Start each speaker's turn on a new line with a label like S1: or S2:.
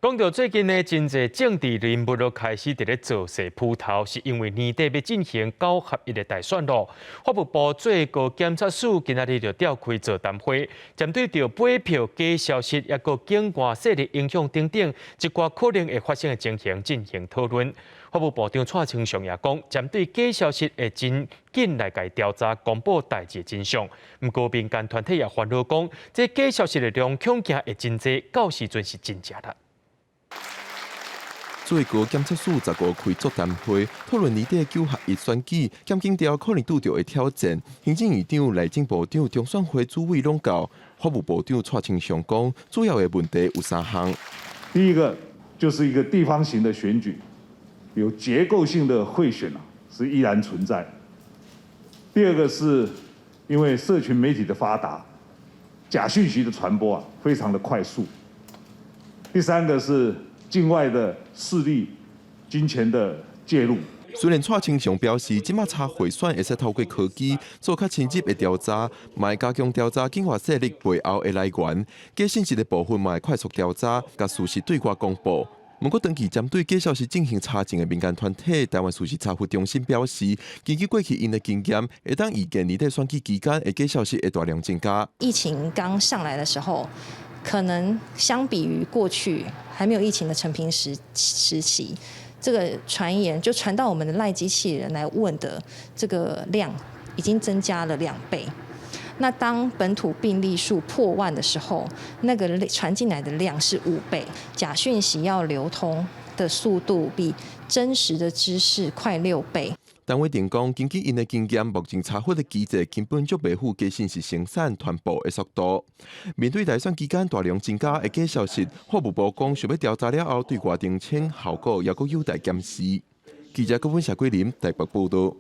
S1: 讲到最近呢，真侪政治人物都开始伫咧造势铺头，是因为年底要进行9合1的大选咯。法务部最高检察署今仔日就召开座谈会，针对着买票假消息，也个境外势力影响等等一寡可能会发生的情形进行讨论。法务部长蔡清祥也讲，针对假消息会真紧来甲调查公布代志真相。不过民间团体也烦恼讲，这假消息的量恐惊会真济，到时阵是真假啦。
S2: 最高检察署15开座谈会，讨论年底9合1选举，检警调可能遇到的挑战。行政院长内政部长中选会主委拢到，法务部长蔡清祥讲，主要的问题有3项。
S3: 第一个就是一个地方型的选举，有结构性的贿选是依然存在。第二个是因为社群媒体的发达，假讯息的传播非常的快速。第三个是境外的势力、金钱的介入。
S2: 虽然蔡清祥表示，即马查贿选会使透过科技做较深入的调查，嘛会加强调查境外势力背后的来源，假信息的部分嘛会快速调查，甲事实对外公布。不过，长期针对假消息进行查证的民间团体台湾事实查核中心表示，根据过去因的经验，会当预见年底选举期间的假消息会大量增加。
S4: 疫情刚上来的时候，可能相比于过去还没有疫情的承平时期，这个传言就传到我们的赖机器人来问的这个量已经增加了2倍。那当本土病例数破万的时候，那个传进来的量是5倍。假讯息要流通的速度比真实的知识快6倍。
S2: 单位定讲，根据因的经验，目前查获的机制根本就袂符假信息生产传播的速度。面对大选期间大量增加的假消息，法务部讲想要调查了后，对外澄清效果也阁有待检视。记者郭文霞、桂林台北报道。